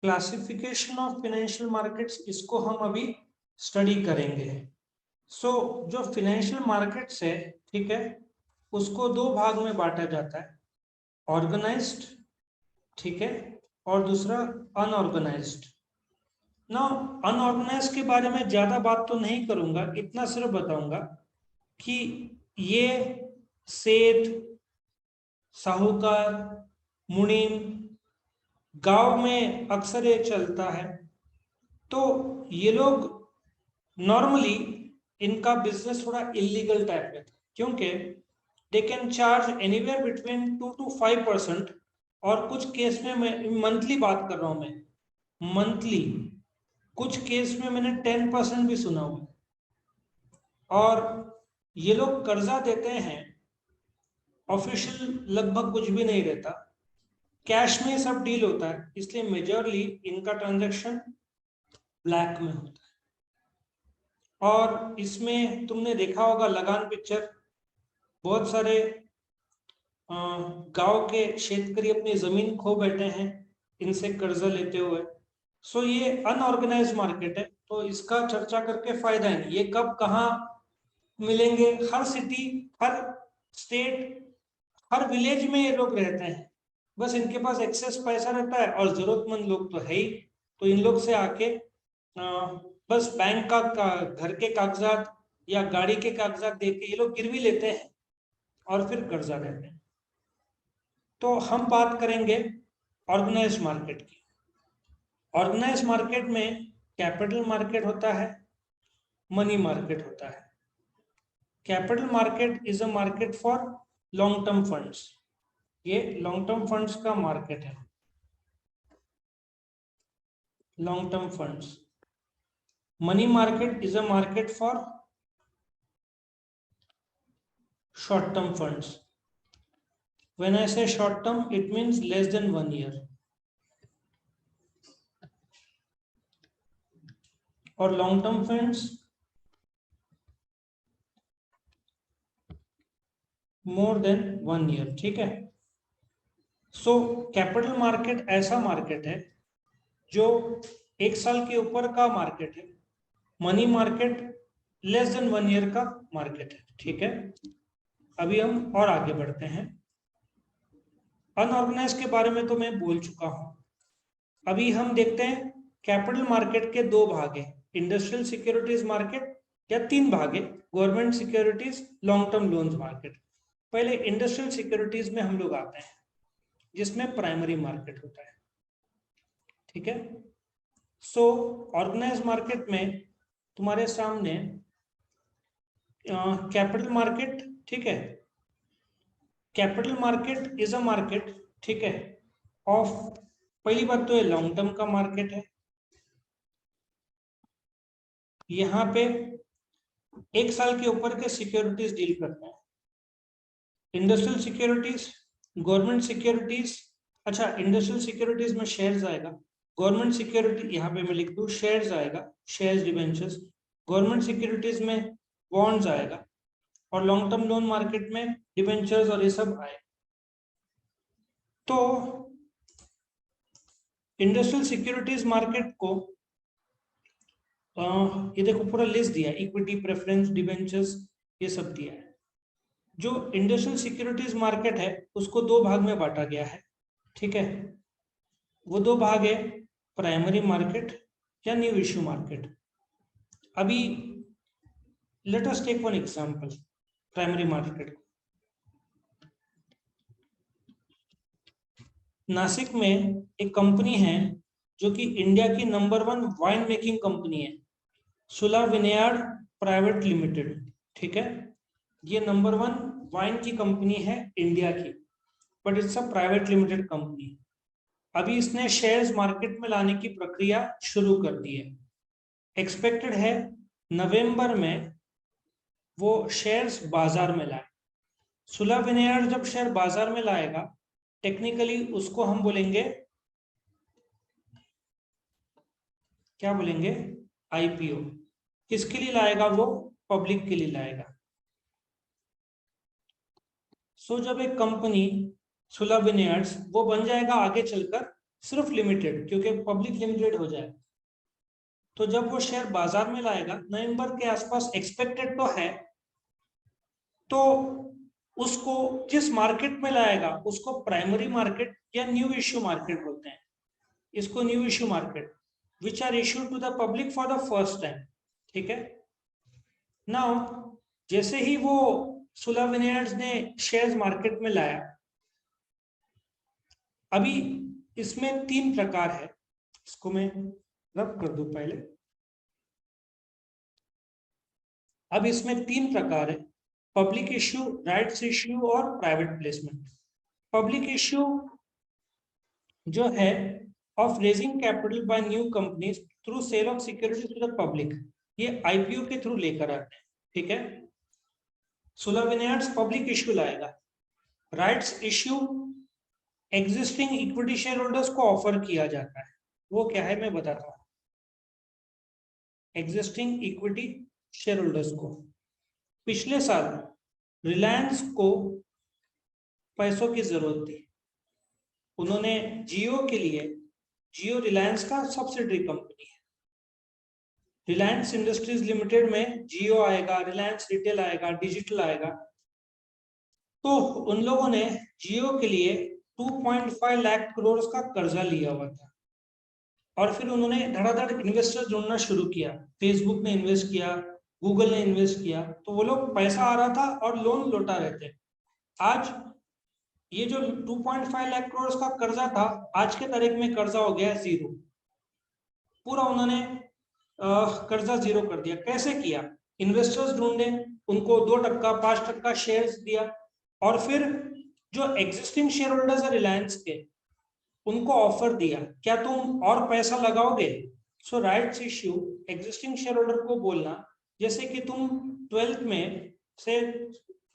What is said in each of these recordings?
Classification of financial markets, इसको हम अभी स्टडी करेंगे। जो फाइनेंशियल मार्केट्स है, ठीक है, उसको दो भाग में बांटा जाता है, ऑर्गेनाइज्ड, ठीक है, और दूसरा अनऑर्गेनाइज्ड। ना अनऑर्गेनाइज्ड के बारे में ज्यादा बात तो नहीं करूंगा, इतना सिर्फ बताऊंगा कि ये सेठ, साहूकार, मुनीम, गांव में अक्सर ये चलता है। तो ये लोग नॉर्मली, इनका बिजनेस थोड़ा इलीगल टाइप में था, क्योंकि they can charge anywhere between 2 to 5%, और कुछ केस में, मैं मंथली बात कर रहा हूं, मैं मंथली, कुछ केस में मैंने 10% भी सुना हुआ। और ये लोग कर्जा देते हैं, ऑफिशियल लगभग कुछ भी नहीं रहता, कैश में सब डील होता है, इसलिए मेजरली इनका ट्रांजैक्शन ब्लैक में होता है। और इसमें तुमने देखा होगा लगान पिक्चर, बहुत सारे गांव के शेतकरी अपनी जमीन खो बैठे हैं इनसे कर्जा लेते हुए। ये अनऑर्गेनाइज मार्केट है, तो इसका चर्चा करके फायदा नहीं। ये कब कहाँ मिलेंगे, हर सिटी, हर स्टेट, हर विलेज में ये लोग रहते हैं, बस इनके पास एक्सेस पैसा रहता है, और जरूरतमंद लोग तो है ही, तो इन लोग से आके बस बैंक का घर के कागजात या गाड़ी के कागजात देके ये लोग गिरवी लेते हैं और फिर कर्जा लेते हैं। तो हम बात करेंगे ऑर्गेनाइज मार्केट की। ऑर्गेनाइज मार्केट में कैपिटल मार्केट होता है, मनी मार्केट होता है। Capital market is a market for long term funds, ये लॉन्ग टर्म फंड्स का मार्केट है, long term funds. Money market is a market for short term funds. When I say short term, it means less than 1 year. और long term funds more than 1 year, ठीक है। Capital market ऐसा market है जो 1 साल के ऊपर का मार्केट है। Money market less than 1 year का मार्केट है, ठीक है। अभी हम और आगे बढ़ते हैं। अनऑर्गेनाइज के बारे में तो मैं बोल चुका हूं। अभी हम देखते हैं कैपिटल मार्केट के दो भाग हैं, इंडस्ट्रियल सिक्योरिटीज मार्केट, या 3 भाग है, government securities, long term loans market. पहले इंडस्ट्रियल सिक्योरिटीज में हम लोग आते हैं, जिसमें प्राइमरी मार्केट होता है, ठीक है। ऑर्गेनाइज मार्केट में तुम्हारे सामने कैपिटल मार्केट, ठीक है। Capital market is a market, ठीक है, ऑफ, पहली बात तो ये लॉन्ग टर्म का मार्केट है। यहाँ पे 1 साल के ऊपर के सिक्योरिटीज डील करते हैं। इंडस्ट्रियल सिक्योरिटीज, गवर्नमेंट सिक्योरिटीज, अच्छा इंडस्ट्रियल सिक्योरिटीज में शेयर्स आएगा, गवर्नमेंट सिक्योरिटी यहाँ पे मैं लिख दूं शेयर्स आएगा, शेयर्स डिबेंचर्स। गवर्नमेंट सिक्योरिटीज में बॉन्ड्स आएगा, और लॉन्ग टर्म लोन मार्केट में डिबेंचर्स और ये सब आए। तो इंडस्ट्रियल सिक्योरिटीज मार्केट को ये देखो पूरा लिस्ट दिया है, इक्विटी, प्रेफरेंस, डिबेंचर्स, ये सब दिया है। जो इंडस्ट्रियल सिक्योरिटीज मार्केट है उसको 2 भाग में बांटा गया है, ठीक है। वो 2 भाग है, प्राइमरी मार्केट या न्यू इश्यू मार्केट। अभी let us take one example, primary market. Nashik में एक कंपनी है जो कि इंडिया की नंबर 1 वाइन मेकिंग कंपनी है, सुला विनेयार्ड प्राइवेट लिमिटेड, ठीक है। ये नंबर 1 वाइन की कंपनी है इंडिया की, but it's a private limited company. अभी इसने शेयर्स मार्केट में लाने की प्रक्रिया शुरू कर दी है। एक्सपेक्टेड है नवंबर में वो शेयर्स बाजार में लाए। सुला विनेयार्ड जब शेयर बाजार में लाएगा, टेक्निकली उसको हम बोलेंगे, क्या बोलेंगे, आईपीओ। किसके लिए लाएगा वो, पब्लिक के लिए लाएगा। जब एक कंपनी सुला विनेयार्ड्स वो बन जाएगा आगे चलकर सिर्फ लिमिटेड, क्योंकि पब्लिक लिमिटेड हो जाए। तो जब वो शेयर बाजार में लाएगा नवंबर के आसपास, एक्सपेक्टेड तो है, तो उसको जिस मार्केट में लाएगा उसको प्राइमरी मार्केट या न्यू इश्यू मार्केट बोलते हैं। इसको new issue market which are issued to the public for the first time. ठीक है। नाउ जैसे ही वो सुला विनेयर्स ने शेयर्स मार्केट में लाया, अभी इसमें 3 प्रकार है। इसको मैं रब कर दूं पहले। अब इसमें 3 प्रकार है, पब्लिक इश्यू, राइट्स इश्यू और प्राइवेट प्लेसमेंट। पब्लिक इश्यू जो है of raising capital by new companies through sale of securities to the public, ये आईपीओ के थ्रू लेकर आते हैं। ठीक है। सुला विनेयर्स पब्लिक इश्यू लाएगा। Rights issue existing equity shareholders को ऑफर किया जाता है। वो क्या है मैं बताता हूँ। एग्जिस्टिंग इक्विटी शेयर होल्डर्स को, पिछले साल रिलायंस को पैसों की जरूरत थी। उन्होंने जियो के लिए, जियो रिलायंस का सब्सिडरी कंपनी है, रिलायंस इंडस्ट्रीज लिमिटेड में जियो आएगा, रिलायंस रिटेल आएगा, डिजिटल आएगा। तो उन लोगों ने जियो के लिए 2.5 लाख करोड़ का कर्जा लिया हुआ था, और फिर उन्होंने धड़ाधड़ इन्वेस्टर ढूंढना शुरू किया। फेसबुक ने इन्वेस्ट किया, गूगल ने इन्वेस्ट किया, तो वो लोग पैसा आ रहा था और लोन लौटा रहे थे। आज ये जो 2.5 लाख करोड़ का कर्जा था, आज के तारीख में कर्जा हो गया 0। पूरा उन्होंने कर्जा 0 कर दिया। कैसे किया? इन्वेस्टर्स ढूंढे, उनको 2%, 5% शेयर्स दिया, और फिर जो एग्जिस्टिंग शेयर होल्डर्स है रिलायंस के, उनको ऑफर दिया, क्या तुम और पैसा लगाओगे? So rights issue existing shareholder को बोलना, जैसे कि तुम 12th में से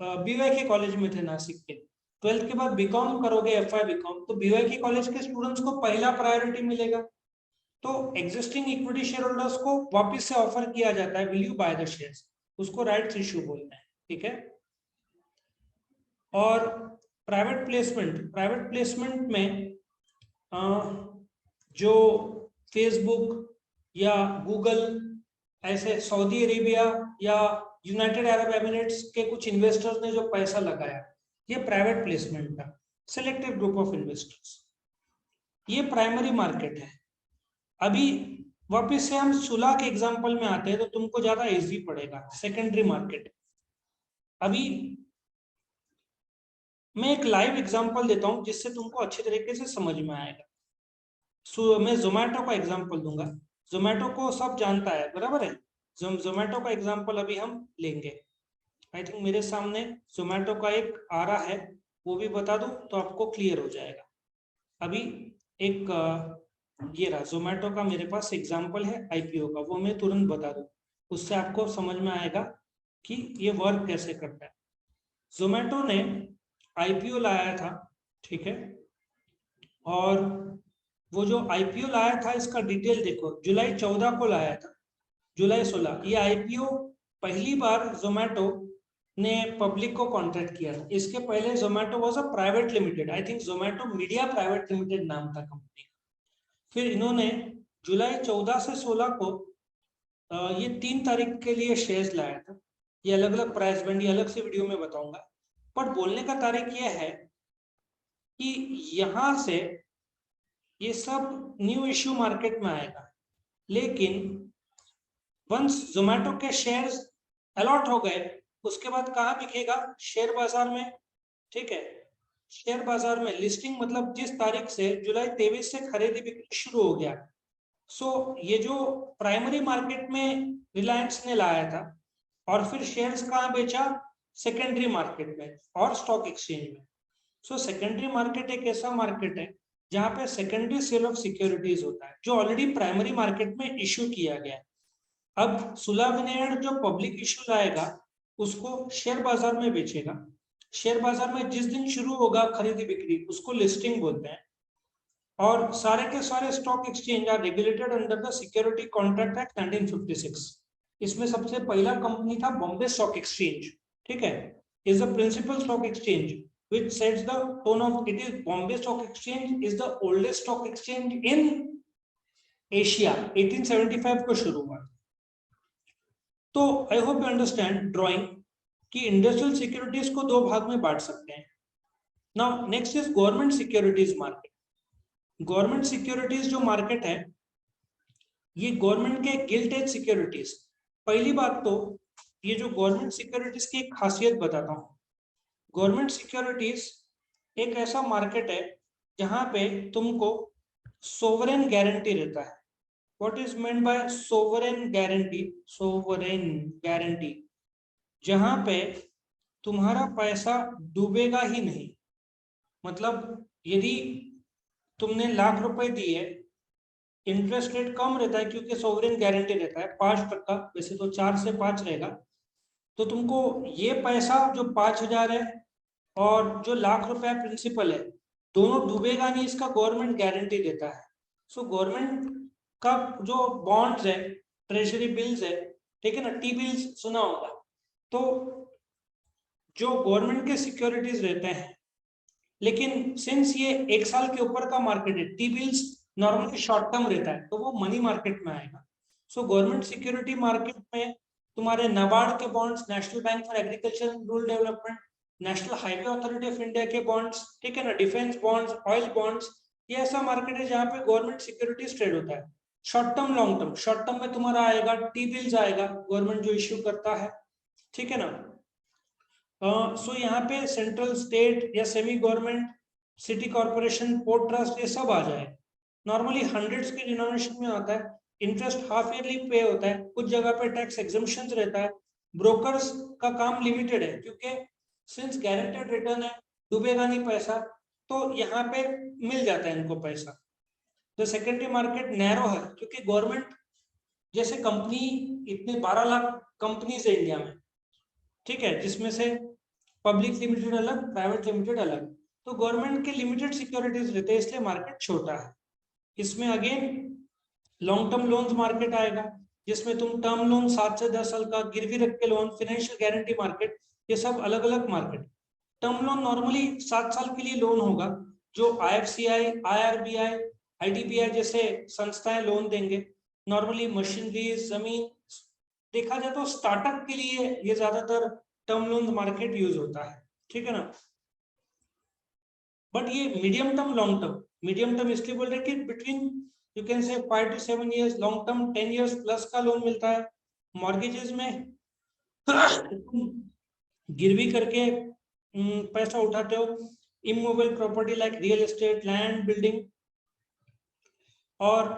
बीवाई के कॉलेज में थे नासिक के, 12th के बाद बीकॉम करोगे, एफआई बीकॉम, तो बीवाई के कॉलेज के स्टूडेंट्स को पहला प्रायोरिटी मिलेगा। तो एग्जिस्टिंग इक्विटी शेयर होल्डर्स को वापस से ऑफर किया जाता है, will you by the shares, उसको राइट्स इश्यू बोलते हैं। ठीक है। और प्राइवेट प्लेसमेंट, प्राइवेट प्लेसमेंट में जो फेसबुक या गूगल, ऐसे सऊदी अरेबिया या यूनाइटेड अरब एमिरेट्स के कुछ इन्वेस्टर्स ने जो पैसा लगाया, ये प्राइवेट प्लेसमेंट था, सिलेक्टिव ग्रुप ऑफ इन्वेस्टर्स। ये प्राइमरी मार्केट है। अभी वापस से हम सुला के एग्जांपल में आते हैं तो तुमको ज्यादा इजी पड़ेगा। Secondary market. अभी मैं एक लाइव एग्जांपल देता हूं जिससे तुमको अच्छी तरीके से समझ में आएगा। मैं जोमेटो का एग्जांपल दूंगा। जोमेटो को सब जानता है, बराबर है। जोमेटो का एग्जांपल अभी हम लेंगे। आई थिंक मेरे सामने जोमेटो का एक आ रहा है, वो भी बता दूं तो आपको क्लियर हो जाएगा। अभी एक ये रहा जोमेटो का मेरे पास एग्जांपल है आईपीओ का, वो मैं तुरंत बता दूं, उससे आपको समझ में आएगा कि ये वर्क कैसे करता है। जोमेटो ने आईपीओ लाया था, ठीक है, और वो जो आईपीओ लाया था इसका डिटेल देखो। जुलाई 14 को लाया था, जुलाई 16। ये आईपीओ पहली बार जोमेटो ने पब्लिक को कॉन्ट्रैक्ट किया था। इसके पहले Zomato was a private limited, I think Zomato media private limited नाम था कंपनी। फिर इन्होंने जुलाई 14 से 16 को ये 3 तारीख के लिए शेयर्स लाया था। ये अलग अलग प्राइस बैंड, ये अलग से वीडियो में बताऊंगा, पर बोलने का तारीख ये है कि यहां से ये सब न्यू इश्यू मार्केट में आएगा। लेकिन वंस जोमेटो के शेयर्स अलॉट हो गए, उसके बाद कहाँ बिकेगा? शेयर बाजार में। ठीक है, शेयर बाजार में लिस्टिंग, मतलब जिस तारीख से जुलाई 23 से खरीदी बिक्री शुरू हो गया। सो ये जो प्राइमरी मार्केट में रिलायंस ने लाया था, और फिर शेयर्स कहाँ बेचा? सेकेंडरी मार्केट में और स्टॉक एक्सचेंज में। सो सेकेंडरी मार्केट एक ऐसा मार्केट है जहां पे सेकेंडरी सेल ऑफ सिक्योरिटीज होता है, जो ऑलरेडी प्राइमरी मार्केट में इश्यू किया गया। अब सुला विनेयर्ड जो पब्लिक इश्यू लाएगा उसको शेयर बाजार में बेचेगा। शेयर बाजार में जिस दिन शुरू होगा खरीदी बिक्री, उसको लिस्टिंग बोलते हैं। और सारे के सारे stock exchange are regulated under the security contract act 1956। इसमें सबसे पहला कंपनी था बॉम्बे स्टॉक एक्सचेंज। ठीक है, is the principal stock exchange which sets the tone of it is Bombay Stock Exchange is the oldest stock exchange in Asia. 1875 को शुरू हुआ. तो I hope you understand drawing कि इंडस्ट्रियल सिक्योरिटीज को दो भाग में बांट सकते हैं. Now next is government securities market. Government securities जो मार्केट है ये गवर्नमेंट के गिल्ट एज सिक्योरिटीज. पहली बात तो ये जो गवर्नमेंट सिक्योरिटीज की एक खासियत बताता हूँ. गवर्नमेंट सिक्योरिटीज एक ऐसा मार्केट है जहां पे तुमको सोवरेन गारंटी रहता है. What is meant by sovereign guarantee? Sovereign guarantee जहां पे तुम्हारा पैसा डूबेगा ही नहीं. मतलब यदि तुमने लाख रुपए दिए, इंटरेस्ट रेट कम रहता है क्योंकि सोवरेन गारंटी रहता है 5%, वैसे तो 4 से 5 रहेगा. तो तुमको ये पैसा जो 5,000 है और जो लाख रुपए प्रिंसिपल है दोनों डूबेगा नहीं, इसका गवर्नमेंट गारंटी देता है. सो गवर्नमेंट का जो बॉन्ड्स है, ट्रेजरी बिल्स है, ठीक है ना, टी बिल्स सुना होगा. तो जो गवर्नमेंट के सिक्योरिटीज रहते हैं, लेकिन सिंस ये 1 साल के ऊपर का मार्केट है, T bills normally short term रहता है तो वो मनी मार्केट में आएगा. सो गवर्नमेंट सिक्योरिटी मार्केट में तुम्हारे नाबार्ड के bonds, national bank for agriculture and rural development, national highway authority of India के बॉन्ड्स, ठीक है ना, डिफेंस बॉन्ड्स, ऑयल बॉन्ड्स, ये ऐसा मार्केट है जहां पे गवर्नमेंट सिक्योरिटीज ट्रेड होता है. Short term, long term. Short term में तुम्हारा आएगा टी बिल्स आएगा, गवर्नमेंट जो इश्यू करता है, ठीक है ना. सो यहाँ पे सेंट्रल, स्टेट या semi government, city corporation, port trust, ये सब आ जाए. नॉर्मली हंड्रेड्स के डिनोमिनेशन में आता है. इंटरेस्ट हाफ ईयरली पे होता है. कुछ जगह पे टैक्स एग्जम्पशंस रहता है. ब्रोकर्स का काम लिमिटेड है क्योंकि सिंस गारंटेड रिटर्न है, डूबेगा नहीं पैसा, तो यहाँ पे मिल जाता है इनको पैसा. तो सेकेंडरी मार्केट नैरो है क्योंकि गवर्नमेंट जैसे कंपनी, इतने 12 लाख कंपनीज है इंडिया में, ठीक है, जिसमें से पब्लिक लिमिटेड अलग, प्राइवेट लिमिटेड अलग. तो गवर्नमेंट के लिमिटेड सिक्योरिटीज रहते हैं, इसलिए मार्केट छोटा है. इसमें again long term loans market आएगा जिसमें तुम टर्म लोन 7 से 10 साल का, गिरवी रख के लोन, फाइनेंशियल गारंटी मार्केट, ये सब अलग अलग मार्केट. टर्म लोन नॉर्मली 7 साल के लिए लोन होगा जो IFCI, IRBI, IDBI जैसे संस्थाएं लोन देंगे. नॉर्मली मशीनरी, जमीन, देखा जाए तो स्टार्टअप के लिए ये ज्यादातर टर्म लोन मार्केट यूज होता है, ठीक है ना. बट ये medium term, long term, medium term इसलिए बोल रहे कि between you can say 5 to 7 years, long term 10 years plus का लोन मिलता है. मॉर्गेजेस में गिरवी करके पैसा उठाते हो. Immovable property like real estate, land, building, और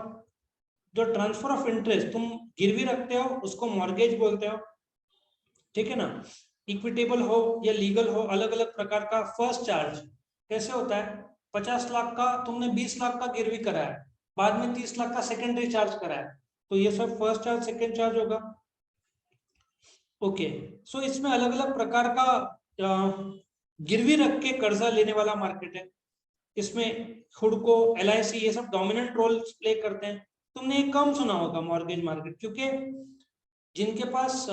जो ट्रांसफर ऑफ इंटरेस्ट तुम गिरवी रखते हो उसको मॉर्गेज बोलते हो, ठीक है ना. इक्विटेबल हो या लीगल हो, अलग अलग प्रकार का. फर्स्ट चार्ज कैसे होता है? 50 लाख का तुमने 20 लाख का गिरवी कराया, बाद में 30 लाख का सेकेंडरी चार्ज कराया, तो ये सब फर्स्ट चार्ज, सेकेंड चार्ज होगा. ओके. सो इसमें अलग अलग प्रकार का गिरवी रख के कर्जा लेने वाला मार्केट है. इसमें हुडको, LIC, ये सब डोमिनेंट रोल प्ले करते हैं. तुमने एक कम सुना होगा मॉर्गेज मार्केट, क्योंकि जिनके पास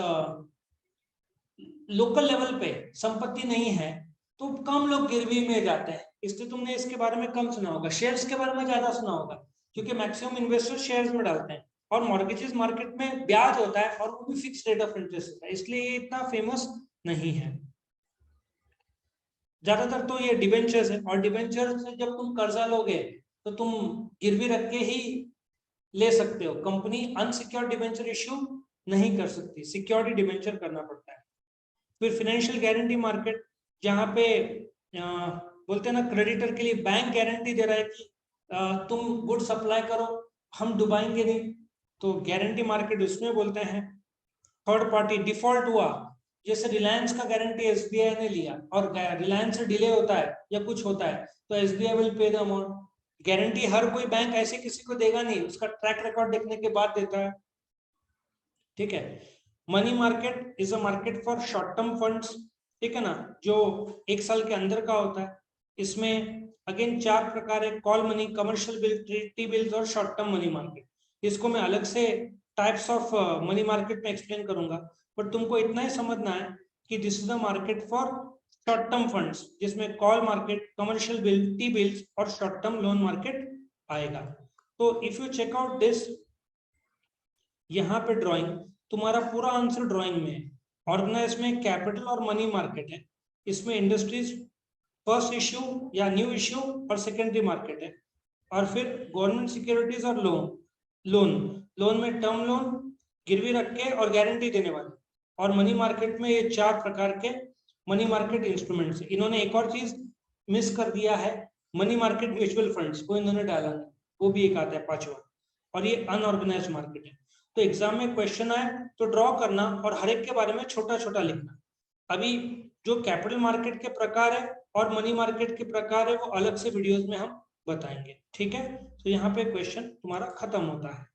लोकल लेवल पे संपत्ति नहीं है तो कम लोग गिरवी में जाते हैं, इसलिए तुमने इसके बारे में कम सुना होगा. शेयर्स के बारे में ज्यादा सुना होगा क्योंकि मैक्सिमम इन्वेस्टर शेयर्स में डालते हैं, और मॉर्गेजेस मार्केट में ब्याज होता है और वो भी फिक्स रेट ऑफ इंटरेस्ट होता है, इसलिए ये इतना फेमस नहीं है. ज्यादातर तो ये डिबेंचर्स है, और डिबेंचर से जब तुम कर्जा लोगे तो तुम गिरवी रख के ही ले सकते हो. कंपनी अनसिक्योर्ड डिबेंचर इश्यू नहीं कर सकती, सिक्योरिटी डिबेंचर करना पड़ता है. फिर फाइनेंशियल गारंटी मार्केट, जहाँ पे बोलते हैं ना, क्रेडिटर के लिए बैंक गारंटी दे रहा है कि तुम गुड सप्लाई करो, हम डुबाएंगे नहीं, तो गारंटी मार्केट उसमें बोलते हैं. थर्ड पार्टी डिफॉल्ट हुआ, जैसे रिलायंस का गारंटी SBI ने लिया और रिलायंस से डिले होता है या कुछ होता है तो SBI will pay the amount. Guarantee हर कोई बैंक ऐसे किसी को देगा नहीं, उसका ट्रैक रिकॉर्ड देखने के बाद देता है, ठीक है. Money market is a market for short term funds, ठीक है ना, जो 1 साल के अंदर का होता है. इसमें अगेन 4 प्रकार है: call money, commercial bill, T bills और शॉर्ट टर्म मनी मार्केट. इसको मैं अलग से टाइप्स ऑफ मनी मार्केट में एक्सप्लेन करूंगा, बट तुमको इतना ही समझना है कि this is the market for short term funds, जिसमें call market, commercial bill, T bills और शॉर्ट टर्म लोन मार्केट आएगा। तो if you check out this, यहाँ पे ड्राइंग, तुम्हारा पूरा आंसर ड्राइंग में है। ऑर्गेनाइज में कैपिटल और मनी मार्केट है, इसमें इंडस्ट्रीज फर्स्ट इश्यू या न्यू इश्यू और सेकेंडरी मार्केट है, और फिर गवर्नमेंट सिक्योरिटीज और लोन में टर्म लोन गिरवी रख के और गारंटी देने वाले, और मनी मार्केट में ये 4 प्रकार के मनी मार्केट इंस्ट्रूमेंट्स। इन्होंने एक और चीज मिस कर दिया है, मनी मार्केट म्यूचुअल फंड्स को इन्होंने डाला नहीं, वो भी एक आता है 5वां, और ये अनऑर्गेनाइज्ड मार्केट है। तो एग्जाम में क्वेश्चन आए तो ड्रॉ करना और हर एक के बारे में छोटा छोटा लिखना। अभी जो कैपिटल मार्केट के प्रकार है और मनी मार्केट के प्रकार है वो अलग से वीडियोस में हम बताएंगे, ठीक है। तो यहाँ पे क्वेश्चन तुम्हारा खत्म होता है।